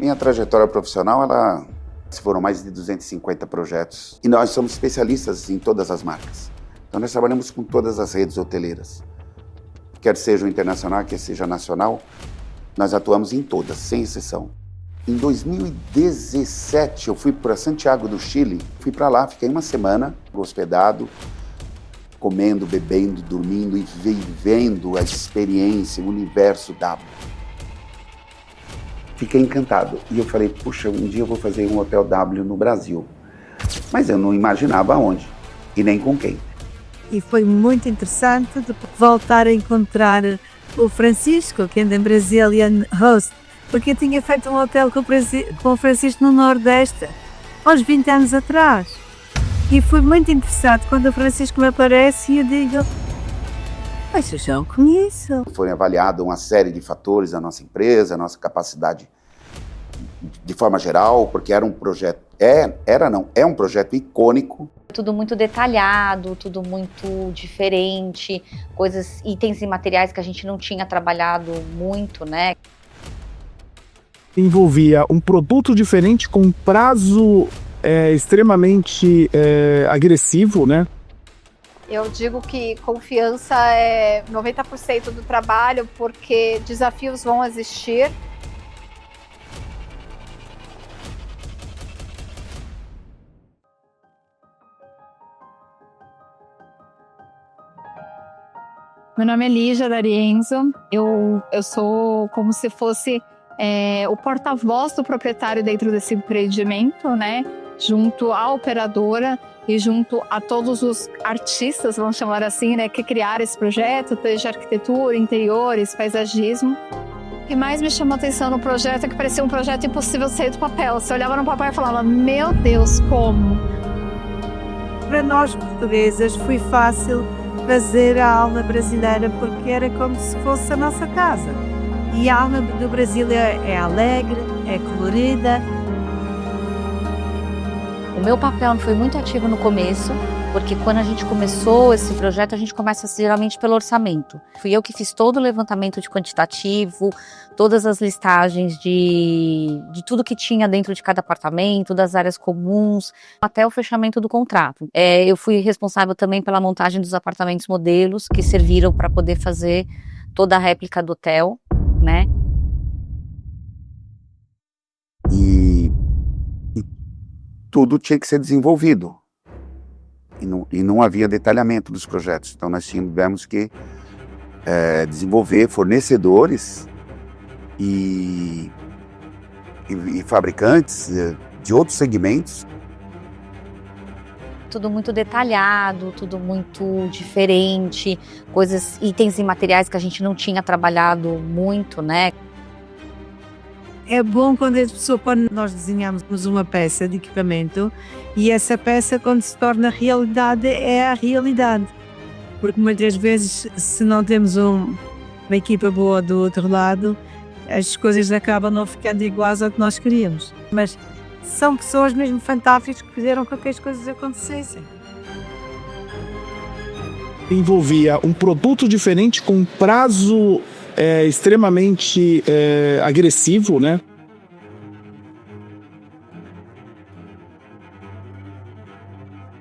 Minha trajetória profissional, foram mais de 250 projetos. E nós somos especialistas em todas as marcas. Então nós trabalhamos com todas as redes hoteleiras. Quer seja internacional, quer seja nacional, nós atuamos em todas, sem exceção. Em 2017, eu fui para Santiago do Chile. Fui para lá, fiquei uma semana hospedado, comendo, bebendo, dormindo e vivendo a experiência, o universo W. Fiquei encantado. E eu falei, puxa, um dia eu vou fazer um hotel W no Brasil. Mas eu não imaginava onde e nem com quem. E foi muito interessante voltar a encontrar o Francisco, que é da Brazilian Host, porque eu tinha feito um hotel com o Francisco no Nordeste, aos 20 anos atrás. E foi muito interessante quando o Francisco me aparece e eu digo, mas eu já o conheço. Foi avaliado uma série de fatores da nossa empresa, a nossa capacidade de forma geral, porque era um projeto, é um projeto icônico. Tudo muito detalhado, tudo muito diferente, itens e materiais que a gente não tinha trabalhado muito, né? Envolvia um produto diferente com um prazo extremamente agressivo, né? Eu digo que confiança é 90% do trabalho, porque desafios vão existir. Meu nome é Lígia D'Arienzo, eu sou como se fosse o porta-voz do proprietário dentro desse empreendimento, né? Junto à operadora e junto a todos os artistas, vamos chamar assim, né? Que criaram esse projeto, desde arquitetura, interiores, paisagismo. O que mais me chamou a atenção no projeto é que parecia um projeto impossível de sair do papel. Você olhava no papel e falava, meu Deus, como? Para nós portuguesas foi fácil fazer a alma brasileira porque era como se fosse a nossa casa. E a alma do Brasil é alegre, é colorida. O meu papel foi muito ativo no começo, porque quando a gente começou esse projeto, a gente começa geralmente pelo orçamento. Fui eu que fiz todo o levantamento de quantitativo, todas as listagens de tudo que tinha dentro de cada apartamento, das áreas comuns, até o fechamento do contrato. Eu fui responsável também pela montagem dos apartamentos modelos, que serviram para poder fazer toda a réplica do hotel, né? E tudo tinha que ser desenvolvido. E não havia detalhamento dos projetos. Então nós tivemos que desenvolver fornecedores e fabricantes de outros segmentos. Tudo muito detalhado, tudo muito diferente, itens e materiais que a gente não tinha trabalhado muito, né? É bom quando nós desenhamos uma peça de equipamento e essa peça, quando se torna realidade, é a realidade. Porque muitas vezes, se não temos uma equipa boa do outro lado, as coisas acabam não ficando iguais ao que nós queríamos. Mas são pessoas mesmo fantásticas que fizeram com que as coisas acontecessem. Envolvia um produto diferente com um prazo extremamente agressivo, né?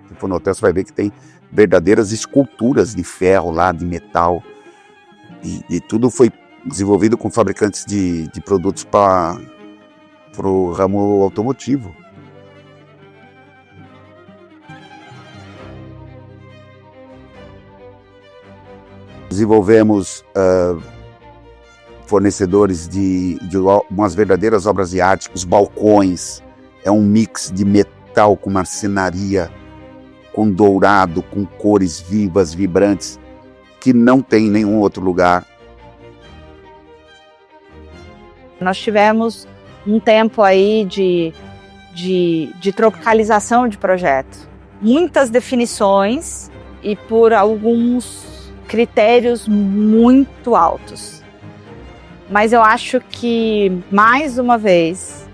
Se for no hotel, você vai ver que tem verdadeiras esculturas de ferro lá, de metal. E tudo foi desenvolvido com fabricantes de produtos para o ramo automotivo. Desenvolvemos fornecedores de umas verdadeiras obras de arte, os balcões, é um mix de metal com marcenaria, com dourado, com cores vivas, vibrantes, que não tem em nenhum outro lugar. Nós tivemos um tempo aí de tropicalização de projeto, muitas definições e por alguns critérios muito altos. Mas eu acho que, mais uma vez,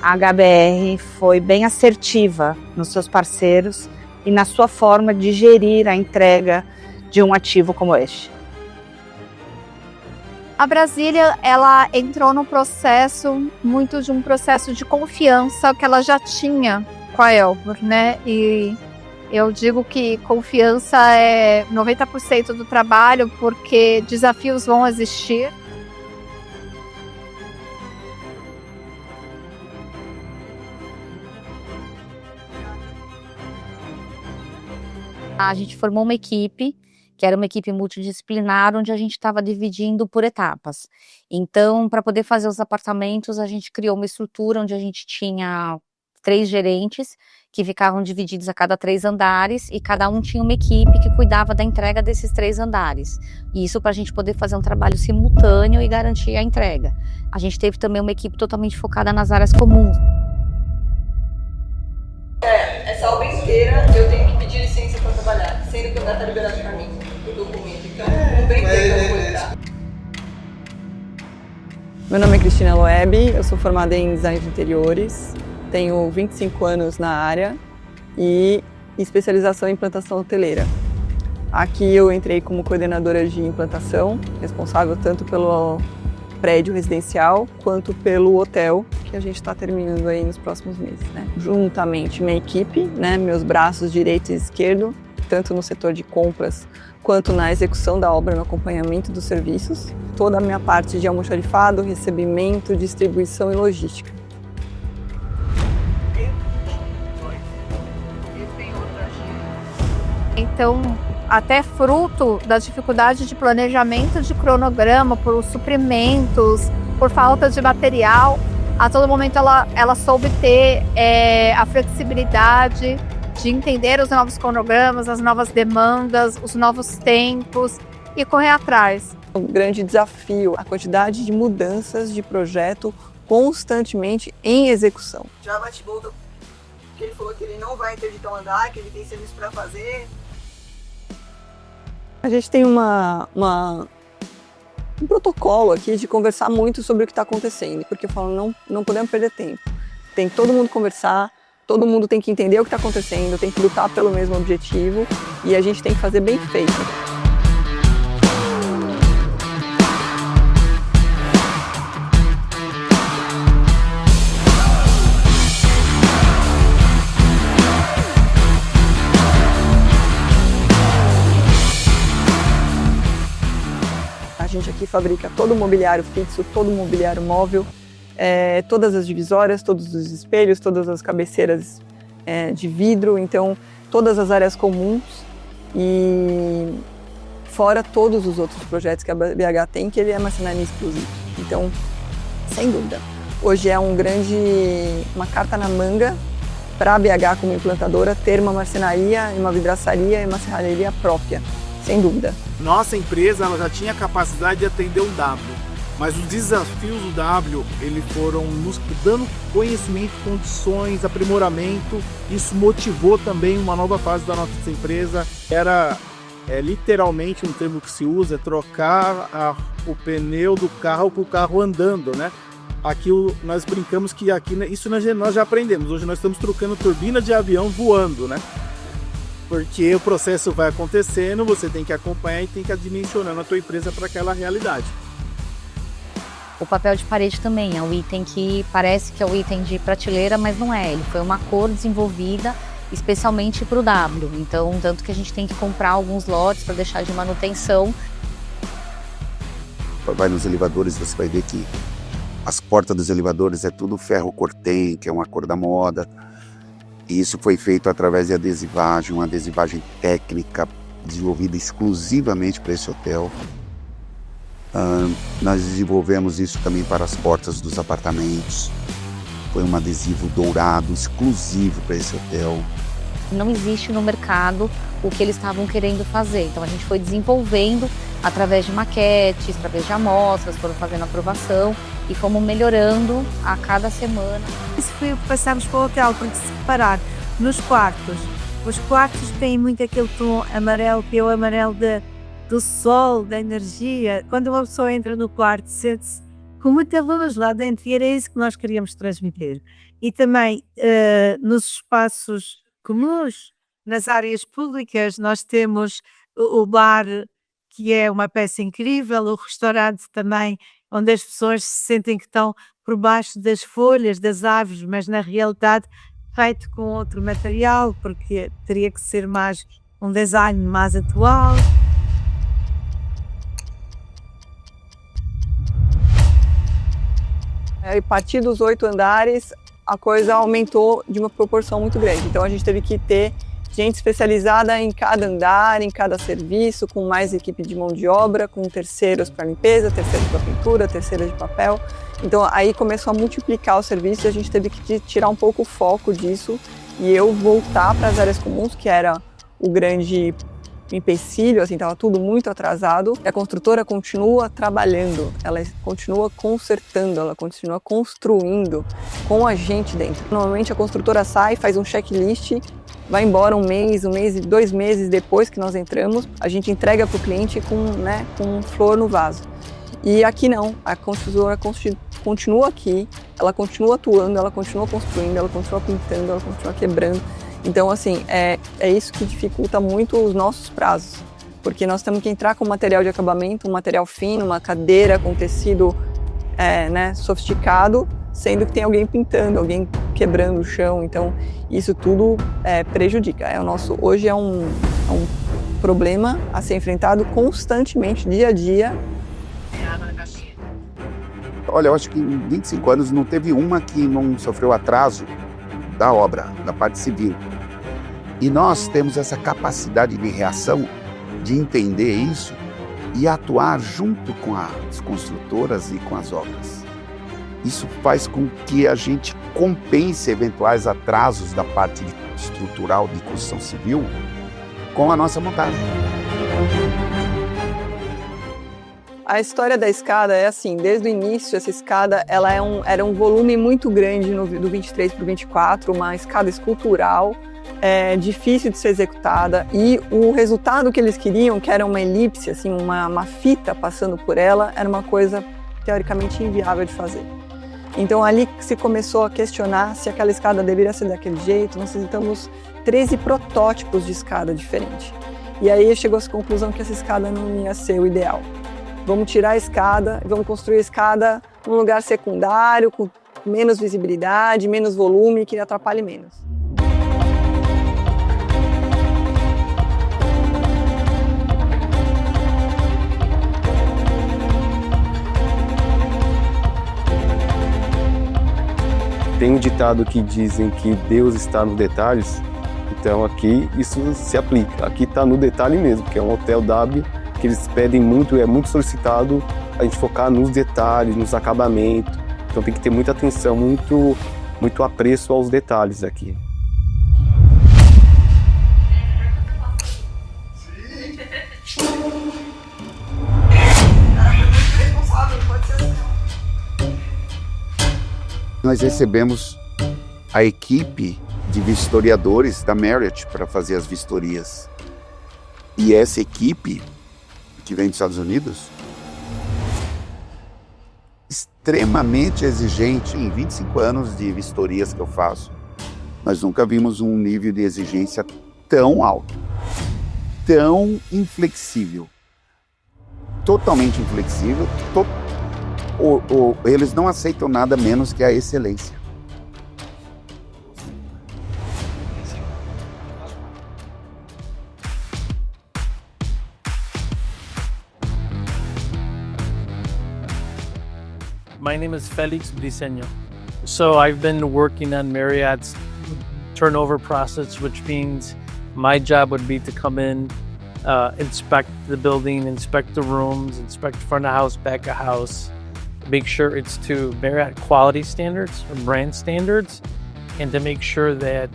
a HBR foi bem assertiva nos seus parceiros e na sua forma de gerir a entrega de um ativo como este. A Brasília, ela entrou no processo, muito de um processo de confiança que ela já tinha com a Elbor, né? E eu digo que confiança é 90% do trabalho, porque desafios vão existir. A gente formou uma equipe, que era uma equipe multidisciplinar, onde a gente estava dividindo por etapas. Então, para poder fazer os apartamentos, a gente criou uma estrutura onde a gente tinha 3 gerentes, que ficavam divididos a cada 3 andares, e cada um tinha uma equipe que cuidava da entrega desses 3 andares. E isso para a gente poder fazer um trabalho simultâneo e garantir a entrega. A gente teve também uma equipe totalmente focada nas áreas comuns. Essa obra inteira eu tenho que pedir licença para trabalhar, sendo que o lugar está liberado para mim, o documento. Então, não tem como eu entrar. Meu nome é Cristina Loeb, eu sou formada em design de interiores, tenho 25 anos na área e especialização em implantação hoteleira. Aqui eu entrei como coordenadora de implantação, responsável tanto pelo prédio residencial quanto pelo hotel, que a gente está terminando aí nos próximos meses, né? Juntamente minha equipe, né, meus braços direito e esquerdo, tanto no setor de compras quanto na execução da obra, no acompanhamento dos serviços, toda a minha parte de almoxarifado, recebimento, distribuição e logística. Então, até fruto da dificuldade de planejamento de cronograma, por suprimentos, por falta de material, a todo momento ela soube ter a flexibilidade de entender os novos cronogramas, as novas demandas, os novos tempos e correr atrás. Um grande desafio, a quantidade de mudanças de projeto constantemente em execução. Já bate-boca, que ele falou que ele não vai interditar o andar, que ele tem serviço para fazer. A gente tem um protocolo aqui de conversar muito sobre o que está acontecendo, porque eu falo, não podemos perder tempo. Tem que todo mundo conversar, todo mundo tem que entender o que está acontecendo, tem que lutar pelo mesmo objetivo e a gente tem que fazer bem feito. A gente aqui fabrica todo o mobiliário fixo, todo o mobiliário móvel, todas as divisórias, todos os espelhos, todas as cabeceiras de vidro, então todas as áreas comuns e fora todos os outros projetos que a BH tem, que ele é marcenaria exclusiva. Então, sem dúvida, hoje é uma carta na manga para a BH como implantadora ter uma marcenaria, uma vidraçaria e uma serralheria própria. Sem dúvida. Nossa empresa ela já tinha capacidade de atender um W, mas os desafios do W eles foram nos dando conhecimento, condições, aprimoramento. Isso motivou também uma nova fase da nossa empresa. Era literalmente um termo que se usa, trocar o pneu do carro com o carro andando, né? Aqui nós brincamos que aqui isso nós já aprendemos. Hoje nós estamos trocando turbina de avião voando, né? Porque o processo vai acontecendo, você tem que acompanhar e tem que dimensionando a tua empresa para aquela realidade. O papel de parede também é um item que parece que é um item de prateleira, mas não é. Ele foi uma cor desenvolvida especialmente para o W. Então, tanto que a gente tem que comprar alguns lotes para deixar de manutenção. Vai nos elevadores, você vai ver que as portas dos elevadores é tudo ferro cortem, que é uma cor da moda. E isso foi feito através de adesivagem, uma adesivagem técnica desenvolvida exclusivamente para esse hotel. Nós desenvolvemos isso também para as portas dos apartamentos. Foi um adesivo dourado exclusivo para esse hotel. Não existe no mercado o que eles estavam querendo fazer. Então a gente foi desenvolvendo através de maquetes, através de amostras, foram fazendo aprovação e fomos melhorando a cada semana. Isso foi o que passamos para o hotel, porque se reparar, nos quartos, os quartos têm muito aquele tom amarelo, que é o amarelo do sol, da energia. Quando uma pessoa entra no quarto, sente-se com muita luz lá dentro e era isso que nós queríamos transmitir. E também nos espaços comuns, nas áreas públicas, nós temos o bar que é uma peça incrível, o restaurante também, onde as pessoas se sentem que estão por baixo das folhas das árvores, mas na realidade feito com outro material, porque teria que ser mais um design mais atual. A partir dos 8 andares, a coisa aumentou de uma proporção muito grande. Então a gente teve que ter gente especializada em cada andar, em cada serviço, com mais equipe de mão de obra, com terceiros para limpeza, terceiros para pintura, terceiros de papel. Então aí começou a multiplicar o serviço e a gente teve que tirar um pouco o foco disso e eu voltar para as áreas comuns, que era o grande empecilho, assim, estava tudo muito atrasado. A construtora continua trabalhando, ela continua consertando, ela continua construindo com a gente dentro. Normalmente a construtora sai, faz um checklist, vai embora um mês, 2 meses depois que nós entramos, a gente entrega para o cliente com flor no vaso. E aqui não, a construtora continua aqui, ela continua atuando, ela continua construindo, ela continua pintando, ela continua quebrando. Então, assim, é isso que dificulta muito os nossos prazos, porque nós temos que entrar com material de acabamento, um material fino, uma cadeira com tecido sofisticado, sendo que tem alguém pintando, alguém quebrando o chão, então isso tudo prejudica. Hoje é um problema a ser enfrentado constantemente, dia a dia. Olha, eu acho que em 25 anos não teve uma que não sofreu atraso da obra, da parte civil. E nós temos essa capacidade de reação, de entender isso e atuar junto com as construtoras e com as obras. Isso faz com que a gente compense eventuais atrasos da parte estrutural de construção civil com a nossa montagem. A história da escada é assim, desde o início essa escada era um volume muito grande do 23 para o 24, uma escada escultural, difícil de ser executada e o resultado que eles queriam, que era uma elipse, assim, uma fita passando por ela, era uma coisa teoricamente inviável de fazer. Então ali se começou a questionar se aquela escada deveria ser daquele jeito. Nós visitamos 13 protótipos de escada diferentes. E aí chegou a essa conclusão que essa escada não ia ser o ideal. Vamos tirar a escada, vamos construir a escada num lugar secundário, com menos visibilidade, menos volume, que atrapalhe menos. Tem um ditado que dizem que Deus está nos detalhes, então aqui isso se aplica. Aqui está no detalhe mesmo, que é um hotel W, que eles pedem muito, é muito solicitado a gente focar nos detalhes, nos acabamentos. Então tem que ter muita atenção, muito apreço aos detalhes aqui. Nós recebemos a equipe de vistoriadores da Marriott para fazer as vistorias. E essa equipe, que vem dos Estados Unidos, extremamente exigente. Em 25 anos de vistorias que eu faço, nós nunca vimos um nível de exigência tão alto, tão inflexível, totalmente inflexível. Eles não aceitam nada menos que a excelência. My name is Felix Briceño. So I've been working on Marriott's turnover process, which means my job would be to come in, inspect the building, inspect the rooms, inspect front of house, back of house, make sure it's to Marriott quality standards or brand standards, and to make sure that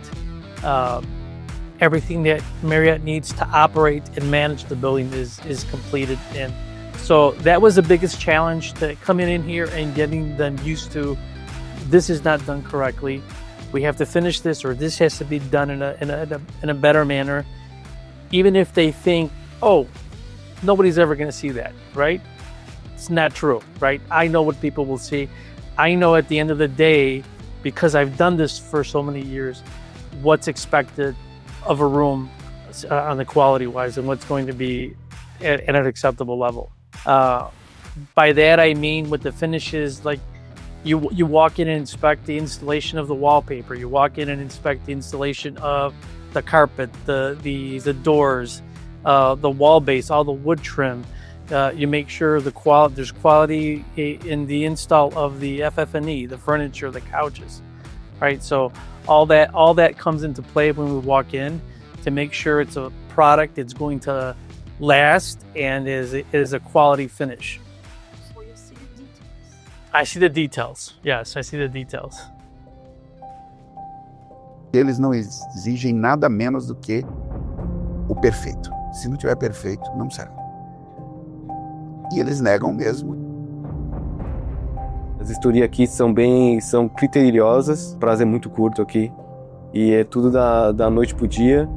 everything that Marriott needs to operate and manage the building is completed. And so that was the biggest challenge, to coming in here and getting them used to, this is not done correctly. We have to finish this, or this has to be done in a better manner. Even if they think, oh, nobody's ever going to see that, right? It's not true, right? I know what people will see. I know at the end of the day, because I've done this for so many years, what's expected of a room on the quality wise and what's going to be at an acceptable level. By that I mean with the finishes, like you walk in and inspect the installation of the wallpaper. You walk in and inspect the installation of the carpet, the doors, the wall base, all the wood trim. You make sure there's quality in the install of the FF&E, the furniture, the couches, right? So all that comes into play when we walk in to make sure it's a product that's going to last and is a quality finish. So you see the details. I see the details. Yes, I see the details. Eles não exigem nada menos do que o perfeito. Se não tiver perfeito, não serve. E eles negam mesmo. As vistorias aqui são criteriosas, o prazo é muito curto aqui. E é tudo da noite pro dia.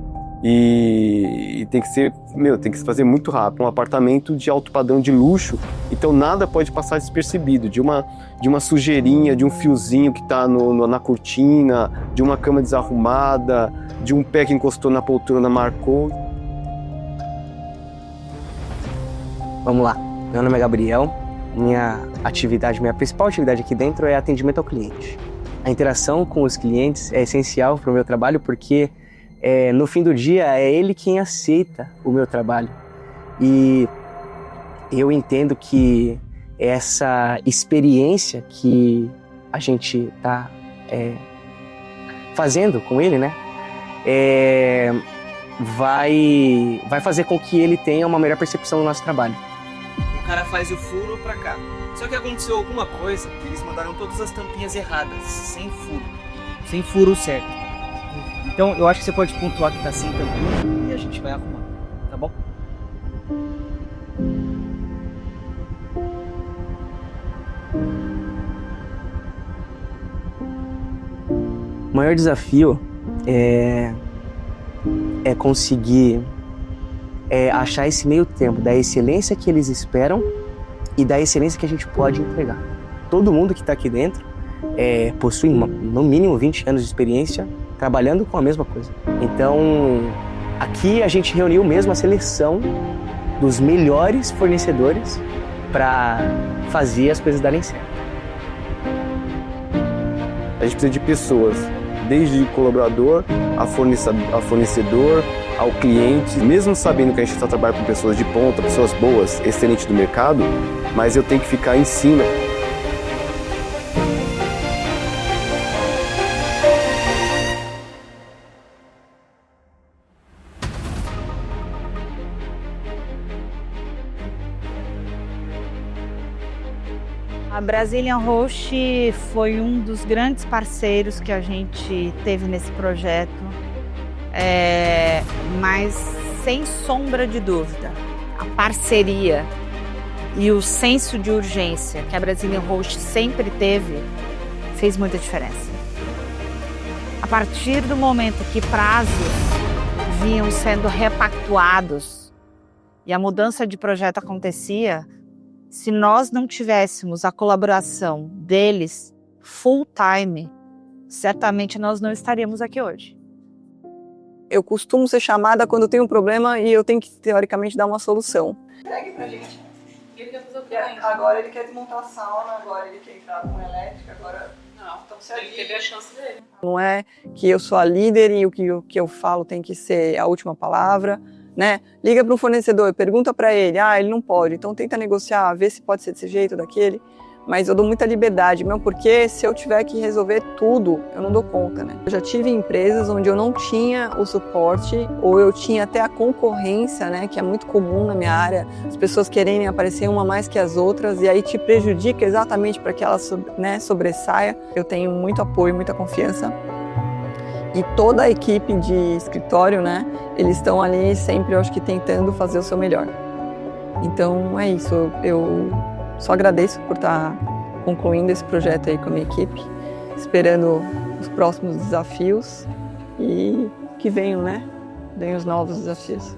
E tem que se fazer muito rápido. Um apartamento de alto padrão de luxo, então nada pode passar despercebido. De uma sujeirinha, de um fiozinho que está na cortina, de uma cama desarrumada, de um pé que encostou na poltrona, marcou. Vamos lá, meu nome é Gabriel, minha principal atividade aqui dentro é atendimento ao cliente. A interação com os clientes é essencial para o meu trabalho porque no fim do dia é ele quem aceita o meu trabalho. E eu entendo que essa experiência que a gente está fazendo com ele, né, vai fazer com que ele tenha uma melhor percepção do nosso trabalho. O cara faz o furo pra cá. Só que aconteceu alguma coisa que eles mandaram todas as tampinhas erradas, sem furo certo. Então eu acho que você pode pontuar que tá sem tampinha e a gente vai arrumar, tá bom? O maior desafio é conseguir achar esse meio tempo da excelência que eles esperam e da excelência que a gente pode entregar. Todo mundo que está aqui dentro possui no mínimo 20 anos de experiência trabalhando com a mesma coisa. Então, aqui a gente reuniu mesmo a seleção dos melhores fornecedores para fazer as coisas darem certo. A gente precisa de pessoas, desde colaborador a fornecedor, ao cliente, mesmo sabendo que a gente está trabalhando com pessoas de ponta, pessoas boas, excelentes do mercado, mas eu tenho que ficar em cima. A Brazilian Host foi um dos grandes parceiros que a gente teve nesse projeto, mas sem sombra de dúvida, a parceria e o senso de urgência que a Brazilian Host sempre teve fez muita diferença. A partir do momento que prazos vinham sendo repactuados e a mudança de projeto acontecia, se nós não tivéssemos a colaboração deles full time, certamente nós não estaríamos aqui hoje. Eu costumo ser chamada quando tem um problema e eu tenho que, teoricamente, dar uma solução. Entregue pra gente. Ele quer fazer o que? Agora ele quer desmontar a sauna, agora ele quer entrar com elétrica, agora... Não, então ele teve a chance dele. Não é que eu sou a líder e o que eu falo tem que ser a última palavra, né? Liga para um fornecedor, pergunta para ele, ele não pode, então tenta negociar, vê se pode ser desse jeito, daquele. Mas eu dou muita liberdade, mesmo porque se eu tiver que resolver tudo, eu não dou conta, né? Eu já tive empresas onde eu não tinha o suporte, ou eu tinha até a concorrência, né? Que é muito comum na minha área, as pessoas quererem aparecer uma mais que as outras, e aí te prejudica exatamente para que ela sobressaia. Eu tenho muito apoio, muita confiança. E toda a equipe de escritório, né? Eles estão ali sempre, eu acho que tentando fazer o seu melhor. Então é isso, eu só agradeço por estar concluindo esse projeto aí com a minha equipe, esperando os próximos desafios e que venham, né? Venham os novos desafios.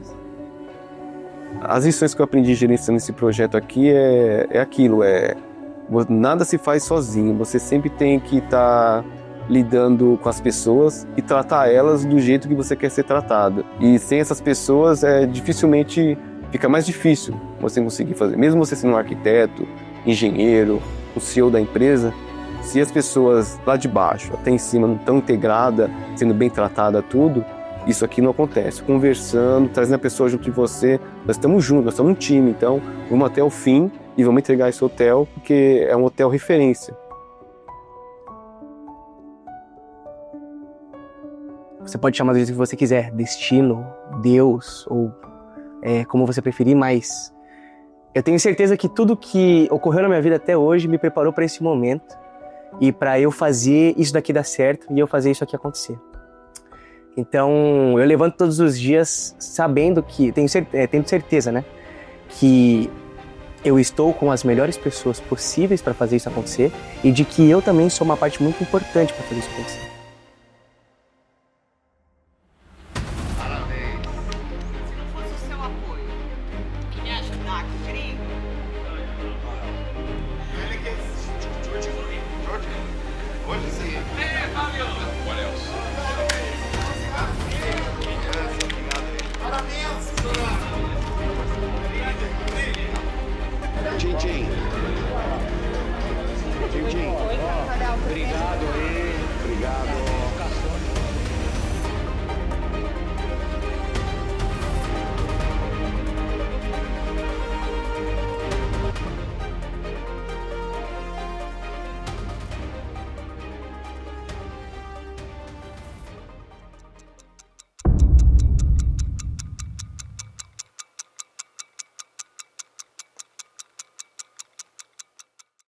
As lições que eu aprendi gerenciando esse projeto aqui é aquilo, nada se faz sozinho, você sempre tem que estar lidando com as pessoas e tratar elas do jeito que você quer ser tratado. E sem essas pessoas, dificilmente fica mais difícil você conseguir fazer. Mesmo você sendo um arquiteto, engenheiro, o CEO da empresa, se as pessoas lá de baixo, até em cima, não estão integradas, sendo bem tratada, tudo, isso aqui não acontece. Conversando, trazendo a pessoa junto de você, nós estamos juntos, nós somos um time, então vamos até o fim e vamos entregar esse hotel, porque é um hotel referência. Você pode chamar do jeito que você quiser, destino, Deus, ou como você preferir, mas eu tenho certeza que tudo que ocorreu na minha vida até hoje me preparou para esse momento e para eu fazer isso daqui dar certo e eu fazer isso aqui acontecer. Então, eu levanto todos os dias sabendo que, tendo certeza, né, que eu estou com as melhores pessoas possíveis para fazer isso acontecer e de que eu também sou uma parte muito importante para fazer isso acontecer.